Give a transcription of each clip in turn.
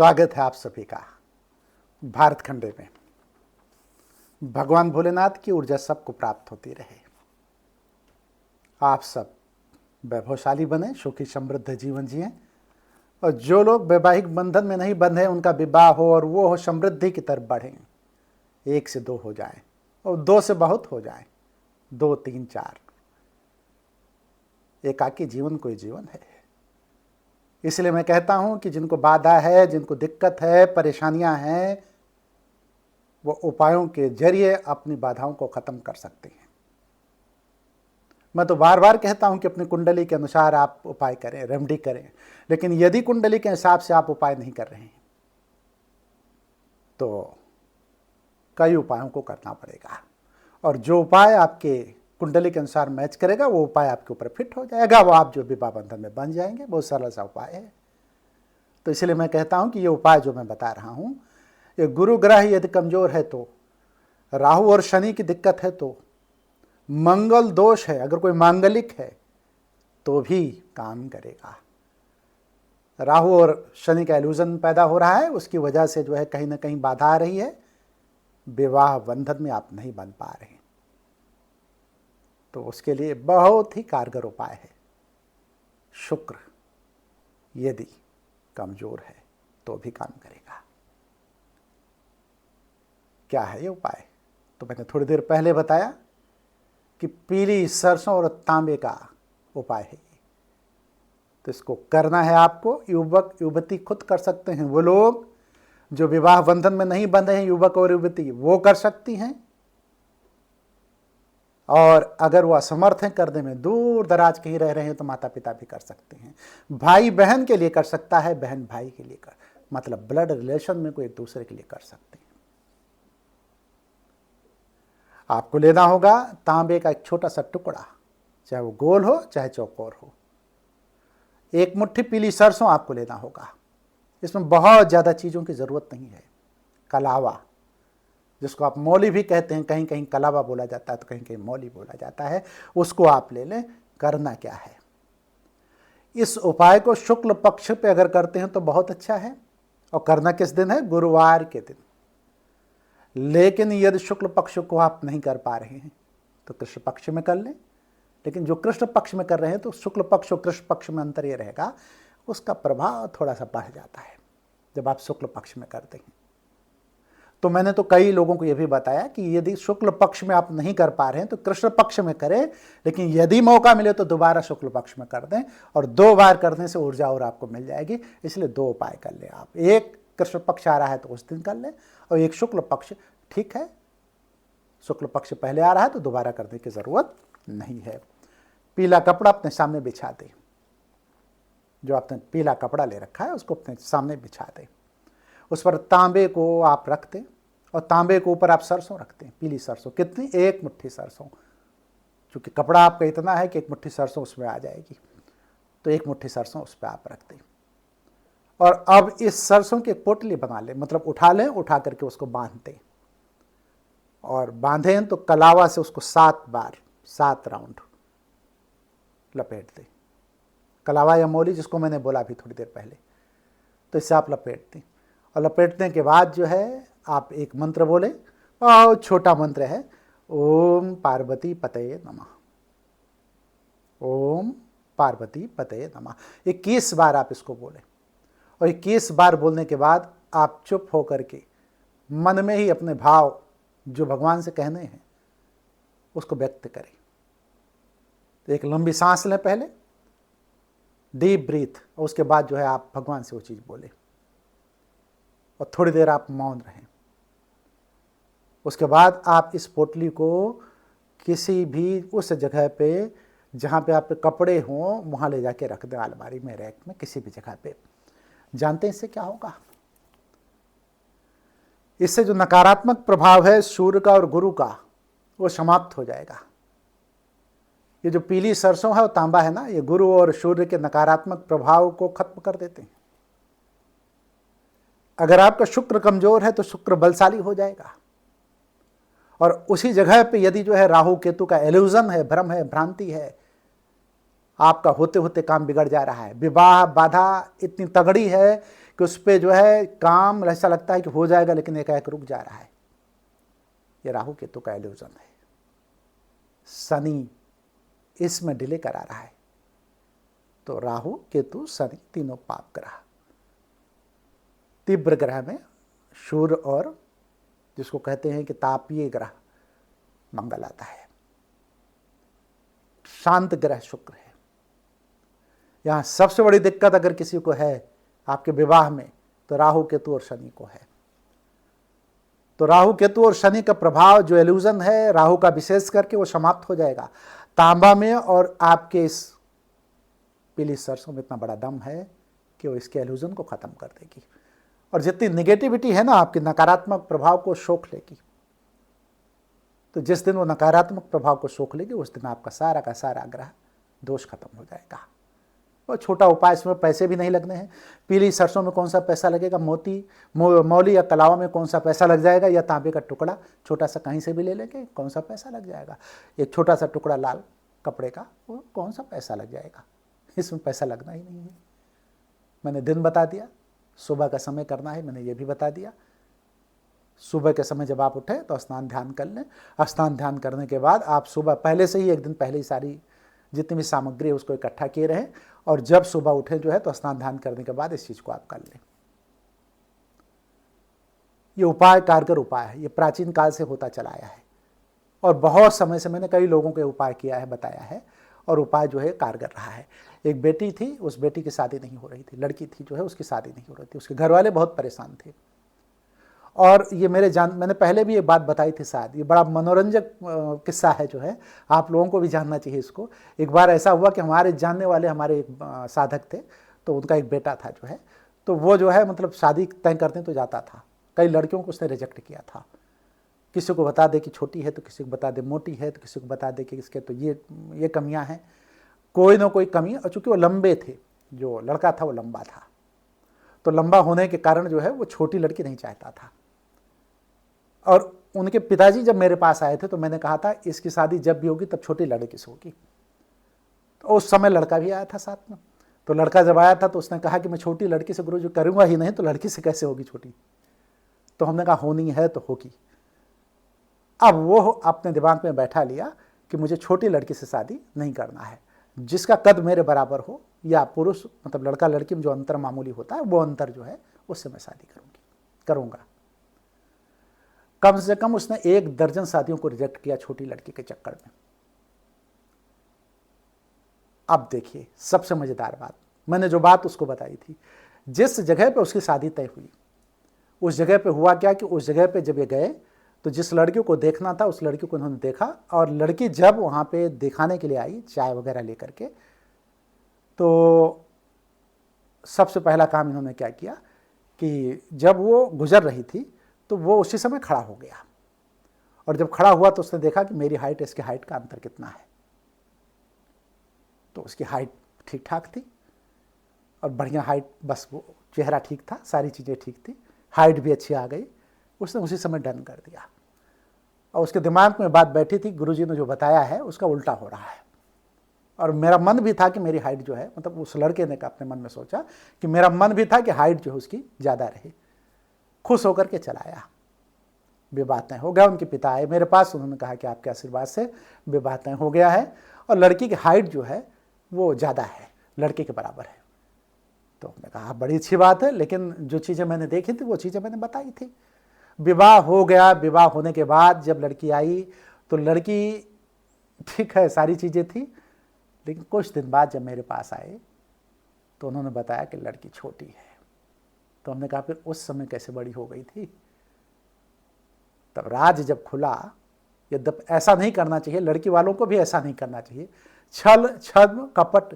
स्वागत है आप सभी का भारत खंडे में। भगवान भोलेनाथ की ऊर्जा सबको प्राप्त होती रहे। आप सब वैभवशाली बने, सुखी समृद्ध जीवन जिएं, और जो लोग वैवाहिक बंधन में नहीं बंधे उनका विवाह हो और वो हो समृद्धि की तरफ बढ़ें। 1 से 2 हो जाए और 2 से बहुत हो जाए, 2, 3, 4। एकाकी जीवन कोई जीवन है। इसलिए मैं कहता हूं कि जिनको बाधा है, जिनको दिक्कत है, परेशानियां हैं, वो उपायों के जरिए अपनी बाधाओं को खत्म कर सकते हैं। मैं तो बार बार कहता हूं कि अपनी कुंडली के अनुसार आप उपाय करें, रेमेडी करें, लेकिन यदि कुंडली के हिसाब से आप उपाय नहीं कर रहे हैं तो कई उपायों को करना पड़ेगा, और जो उपाय आपके कुंडली के अनुसार मैच करेगा वो उपाय आपके ऊपर फिट हो जाएगा, वो आप जो विवाह बंधन में बन जाएंगे। बहुत सरल सा उपाय है। तो इसलिए मैं कहता हूं कि ये उपाय जो मैं बता रहा हूं, ये गुरु ग्रह यदि कमजोर है तो, राहु और शनि की दिक्कत है तो, मंगल दोष है, अगर कोई मांगलिक है तो भी काम करेगा। राहु और शनि का इल्यूजन पैदा हो रहा है, उसकी वजह से जो है कहीं ना कहीं बाधा आ रही है, विवाह बंधन में आप नहीं बन पा रहे हैं। तो उसके लिए बहुत ही कारगर उपाय है। शुक्र यदि कमजोर है तो भी काम करेगा। क्या है ये उपाय? तो मैंने थोड़ी देर पहले बताया कि पीली सरसों और तांबे का उपाय है ये। तो इसको करना है आपको। युवक युवती खुद कर सकते हैं, वो लोग जो विवाह बंधन में नहीं बंधे हैं, युवक और युवती, वो कर सकती हैं। और अगर वो असमर्थ हैं करने में, दूर दराज कहीं रह रहे हैं, तो माता पिता भी कर सकते हैं। भाई बहन के लिए कर सकता है, बहन भाई के लिए कर, मतलब ब्लड रिलेशन में कोई एक दूसरे के लिए कर सकते हैं। आपको लेना होगा तांबे का एक छोटा सा टुकड़ा, चाहे वो गोल हो चाहे चौकोर हो। 1 मुट्ठी पीली सरसों आपको लेना होगा। इसमें बहुत ज़्यादा चीज़ों की ज़रूरत नहीं है। कलावा, जिसको आप मौली भी कहते हैं, कहीं कहीं कलावा बोला जाता है तो कहीं कहीं मौली बोला जाता है, उसको आप ले लें। करना क्या है, इस उपाय को शुक्ल पक्ष पे अगर करते हैं तो बहुत अच्छा है। और करना किस दिन है? गुरुवार के दिन। लेकिन यदि शुक्ल पक्ष को आप नहीं कर पा रहे हैं तो कृष्ण पक्ष में कर लें। लेकिन जो कृष्ण पक्ष में कर रहे हैं तो शुक्ल पक्ष और कृष्ण पक्ष में अंतर ये रहेगा, उसका प्रभाव थोड़ा सा बढ़ जाता है जब आप शुक्ल पक्ष में करते हैं। तो मैंने तो कई लोगों को यह भी बताया कि यदि शुक्ल पक्ष में आप नहीं कर पा रहे हैं तो कृष्ण पक्ष में करें, लेकिन यदि मौका मिले तो दोबारा शुक्ल पक्ष में कर दें, और 2 बार करने से ऊर्जा और आपको मिल जाएगी। इसलिए 2 उपाय कर लें आप। एक कृष्ण पक्ष आ रहा है तो उस दिन कर लें, और एक शुक्ल पक्ष, ठीक है, शुक्ल पक्ष पहले आ रहा है तो दोबारा करने की जरूरत नहीं है। पीला कपड़ा अपने सामने बिछा दें। जो आपने पीला कपड़ा ले रखा है उसको अपने सामने बिछा दें। उस पर तांबे को आप रख दें, और तांबे के ऊपर आप सरसों रखते हैं। पीली सरसों कितनी? 1 मुट्ठी सरसों। क्योंकि कपड़ा आपका इतना है कि 1 मुट्ठी सरसों उसमें आ जाएगी, तो 1 मुट्ठी सरसों उस पर आप रख दें। और अब इस सरसों की एक पोटली बना लें, मतलब उठा लें, उठा करके उसको बांध दें। और बांधें तो कलावा से उसको 7 बार, 7 राउंड लपेट दें। कलावा या मौली, जिसको मैंने बोला अभी थोड़ी देर पहले, तो इससे आप लपेट दें। और लपेटने के बाद जो है आप एक मंत्र बोले, बहुत छोटा मंत्र है, ओम पार्वती पतये नमः। ओम पार्वती पतये नमः 21 बार आप इसको बोले। और 21 बार बोलने के बाद आप चुप होकर के मन में ही अपने भाव जो भगवान से कहने हैं उसको व्यक्त करें। तो एक लंबी सांस लें पहले, डीप ब्रीथ, और उसके बाद जो है आप भगवान से वो चीज़ बोले, और थोड़ी देर आप मौन रहें। उसके बाद आप इस पोटली को किसी भी उस जगह पे जहाँ पे आपके कपड़े हों वहाँ ले जाके रख दें, अलमारी में, रैक में, किसी भी जगह पे। जानते हैं इससे क्या होगा? इससे जो नकारात्मक प्रभाव है सूर्य का और गुरु का, वो समाप्त हो जाएगा। ये जो पीली सरसों है और तांबा है ना, ये गुरु और सूर्य के नकारात्मक प्रभाव को खत्म कर देते हैं। अगर आपका शुक्र कमजोर है तो शुक्र बलशाली हो जाएगा। और उसी जगह पे यदि जो है राहु केतु का इल्यूजन है, भ्रम है, भ्रांति है, आपका होते होते काम बिगड़ जा रहा है, विवाह बाधा इतनी तगड़ी है कि उस पर जो है काम ऐसा लगता है कि हो जाएगा, लेकिन एकाएक रुक जा रहा है। ये राहु केतु का इल्यूजन है। शनि इसमें डिले करा रहा है। तो राहु केतु शनि तीनों पाप ग्रह। तीव्र ग्रह में सूर्य और जिसको कहते हैं कि तापीय ग्रह मंगल आता है। शांत ग्रह शुक्र है। यहां सबसे बड़ी दिक्कत अगर किसी को है आपके विवाह में, तो राहु केतु और शनि को है। तो राहु केतु और शनि का प्रभाव, जो इल्यूजन है राहु का विशेष करके, वो समाप्त हो जाएगा। तांबा में और आपके इस पीली सरसों में इतना बड़ा दम है कि वो इसके इल्यूजन को खत्म कर देगी, और जितनी निगेटिविटी है ना आपके नकारात्मक प्रभाव को सोख लेगी। तो जिस दिन वो नकारात्मक प्रभाव को सोख लेगी, उस दिन आपका सारा का सारा ग्रह दोष खत्म हो जाएगा। और छोटा उपाय, इसमें पैसे भी नहीं लगने हैं। पीली सरसों में कौन सा पैसा लगेगा, मौली या कलावा में कौन सा पैसा लग जाएगा, या तांबे का टुकड़ा छोटा सा कहीं से भी ले लेंगे, कौन सा पैसा लग जाएगा। एक छोटा सा टुकड़ा लाल कपड़े का, वो कौन सा पैसा लग जाएगा। इसमें पैसा लगना ही नहीं है। मैंने दिन बता दिया, सुबह का समय करना है, मैंने ये भी बता दिया। सुबह के समय जब आप उठें तो स्नान ध्यान कर लें। स्नान ध्यान करने के बाद आप सुबह पहले से ही, एक दिन पहले ही सारी जितनी भी सामग्री है उसको इकट्ठा किए रहें, और जब सुबह उठें जो है तो स्नान ध्यान करने के बाद इस चीज़ को आप कर लें। ये उपाय कारगर उपाय है। ये प्राचीन काल से होता चला आया है, और बहुत समय से मैंने कई लोगों के उपाय किया है, बताया है, और उपाय जो है कारगर रहा है। एक बेटी थी, उस बेटी की शादी नहीं हो रही थी, लड़की थी जो है उसकी शादी नहीं हो रही थी। उसके घर वाले बहुत परेशान थे, और ये मैंने पहले भी ये बात बताई थी शायद। ये बड़ा मनोरंजक किस्सा है जो है, आप लोगों को भी जानना चाहिए इसको। एक बार ऐसा हुआ कि हमारे जानने वाले हमारे एक साधक थे, तो उनका एक बेटा था जो है, तो वो जो है मतलब शादी तय करने तो जाता था। कई लड़कियों को उसने रिजेक्ट किया था। किसी को बता दे कि छोटी है, तो किसी को बता दे मोटी है, तो किसी को बता दे कि इसके तो ये कमियां हैं, कोई ना कोई कमी। और चूंकि वो लंबे थे, जो लड़का था वो लंबा था, तो लंबा होने के कारण जो है वो छोटी लड़की नहीं चाहता था। और उनके पिताजी जब मेरे पास आए थे तो मैंने कहा था इसकी शादी जब भी होगी तब छोटी लड़की से होगी। तो उस समय लड़का भी आया था साथ में। तो लड़का जब आया था तो उसने कहा कि मैं छोटी लड़की से गुरुजी करूंगा ही नहीं, तो लड़की से कैसे होगी छोटी। तो हमने कहा होनी है तो होगी। अब वो अपने दिमाग में बैठा लिया कि मुझे छोटी लड़की से शादी नहीं करना है, जिसका कद मेरे बराबर हो, या पुरुष मतलब लड़का लड़की में जो अंतर मामूली होता है वो अंतर जो है उससे मैं शादी करूंगा। कम से कम उसने 1 दर्जन शादियों को रिजेक्ट किया छोटी लड़की के चक्कर में। अब देखिए सबसे मजेदार बात, मैंने जो बात उसको बताई थी, जिस जगह पे उसकी शादी तय हुई उस जगह पे हुआ क्या कि उस जगह पे जब ये गए तो जिस लड़की को देखना था उस लड़की को उन्होंने देखा, और लड़की जब वहाँ पे दिखाने के लिए आई चाय वगैरह लेकर के, तो सबसे पहला काम इन्होंने क्या किया कि जब वो गुजर रही थी तो वो उसी समय खड़ा हो गया, और जब खड़ा हुआ तो उसने देखा कि मेरी हाइट इसकी हाइट का अंतर कितना है। तो उसकी हाइट ठीक ठाक थी, और बढ़िया हाइट, बस वो चेहरा ठीक था, सारी चीज़ें ठीक थी, हाइट भी अच्छी आ गई। उसने उसी समय डन कर दिया, और उसके दिमाग में बात बैठी थी गुरुजी ने जो बताया है उसका उल्टा हो रहा है। और मेरा मन भी था कि मेरी हाइट जो है, मतलब उस लड़के ने अपने मन में सोचा कि मेरा मन भी था कि हाइट जो है उसकी ज़्यादा रहे। खुश होकर के चलाया, विवाह तय हो गया। उनके पिता आए मेरे पास, उन्होंने कहा कि आपके आशीर्वाद से विवाह तय हो गया है, और लड़की की हाइट जो है वो ज़्यादा है, लड़के के बराबर है। तो मैंने कहा बड़ी अच्छी बात है, लेकिन जो चीज़ें मैंने देखी थी वो चीज़ें मैंने बताई थी। विवाह हो गया। विवाह होने के बाद जब लड़की आई तो लड़की ठीक है, सारी चीज़ें थी, लेकिन कुछ दिन बाद जब मेरे पास आए तो उन्होंने बताया कि लड़की छोटी है। तो हमने कहा फिर उस समय कैसे बड़ी हो गई थी। तब राज जब खुला, यद्यप ऐसा नहीं करना चाहिए, लड़की वालों को भी ऐसा नहीं करना चाहिए, छल छद्म कपट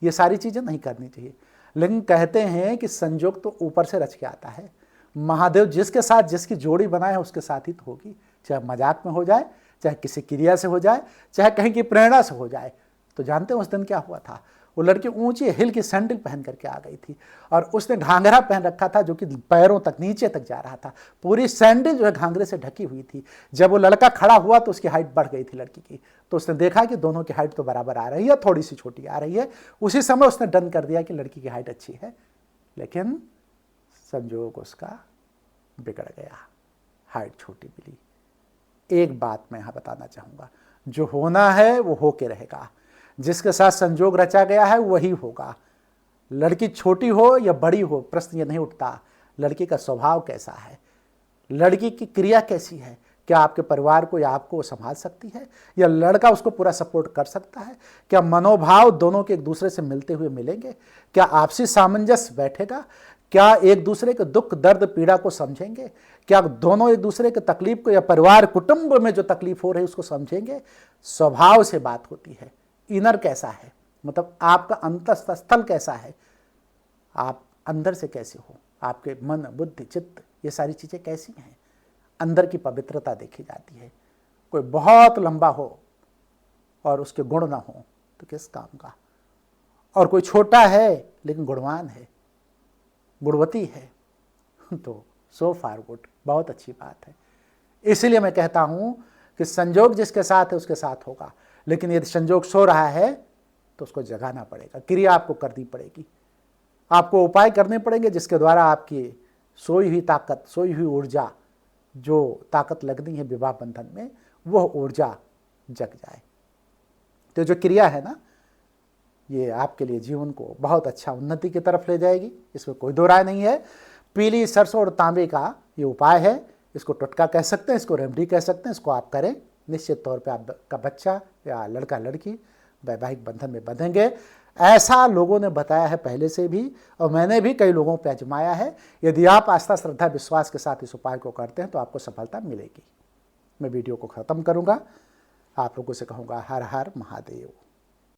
ये सारी चीज़ें नहीं करनी चाहिए। लेकिन कहते हैं कि संजोग तो ऊपर से रच के आता है। महादेव जिसके साथ जिसकी जोड़ी बनाए है उसके साथ ही तो होगी, चाहे मजाक में हो जाए, चाहे किसी क्रिया से हो जाए, चाहे कहीं की प्रेरणा से हो जाए। तो जानते हैं उस दिन क्या हुआ था, वो लड़की ऊंची हिल की सैंडल पहन करके आ गई थी, और उसने घाघरा पहन रखा था जो कि पैरों तक नीचे तक जा रहा था। पूरी सैंडल जो है घाघरे से ढकी हुई थी। जब वो लड़का खड़ा हुआ तो उसकी हाइट बढ़ गई थी लड़की की, तो उसने देखा कि दोनों की हाइट तो बराबर आ रही है, थोड़ी सी छोटी आ रही है। उसी समय उसने डन कर दिया कि लड़की की हाइट अच्छी है। लेकिन संजोग उसका बिगड़ गया, हाइट छोटी मिली। एक बात मैं यहाँ बताना चाहूँगा, जो होना है वो हो के रहेगा, जिसके साथ संजोग रचा गया है वही होगा। लड़की छोटी हो या बड़ी हो प्रश्न ये नहीं उठता, लड़की का स्वभाव कैसा है, लड़की की क्रिया कैसी है, क्या आपके परिवार को या आपको संभाल सकती है, या लड़का उसको पूरा सपोर्ट कर सकता है, क्या मनोभाव दोनों के एक दूसरे से मिलते हुए मिलेंगे, क्या आपसी सामंजस्य बैठेगा, क्या एक दूसरे के दुख दर्द पीड़ा को समझेंगे, क्या दोनों एक दूसरे के तकलीफ को या परिवार कुटुंब में जो तकलीफ हो रही है उसको समझेंगे। स्वभाव से बात होती है, इनर कैसा है, मतलब आपका अंतःस्थ स्थल कैसा है, आप अंदर से कैसे हो, आपके मन बुद्धि चित्त ये सारी चीज़ें कैसी हैं, अंदर की पवित्रता देखी जाती है। कोई बहुत लंबा हो और उसके गुण ना हो तो किस काम का, और कोई छोटा है लेकिन गुणवान है, गुणवती है, तो सो फार गुड, बहुत अच्छी बात है। इसीलिए मैं कहता हूं कि संजोग जिसके साथ है उसके साथ होगा, लेकिन यदि संजोग सो रहा है तो उसको जगाना पड़ेगा, क्रिया आपको करनी पड़ेगी, आपको उपाय करने पड़ेंगे जिसके द्वारा आपकी सोई हुई ताकत, सोई हुई ऊर्जा, जो ताकत लगनी है विवाह बंधन में, वह ऊर्जा जग जाए। तो जो क्रिया है ना, ये आपके लिए जीवन को बहुत अच्छा उन्नति की तरफ ले जाएगी, इसमें कोई दो राय नहीं है। पीली सरसों और तांबे का ये उपाय है, इसको टोटका कह सकते हैं, इसको रेमडी कह सकते हैं, इसको आप करें, निश्चित तौर पे आपका बच्चा या लड़का लड़की वैवाहिक बंधन में बंधेंगे। ऐसा लोगों ने बताया है पहले से भी, और मैंने भी कई लोगों पे आजमाया है। यदि आप आस्था श्रद्धा विश्वास के साथ इस उपाय को करते हैं तो आपको सफलता मिलेगी। मैं वीडियो को ख़त्म करूँगा, आप लोगों से कहूँगा हर हर महादेव।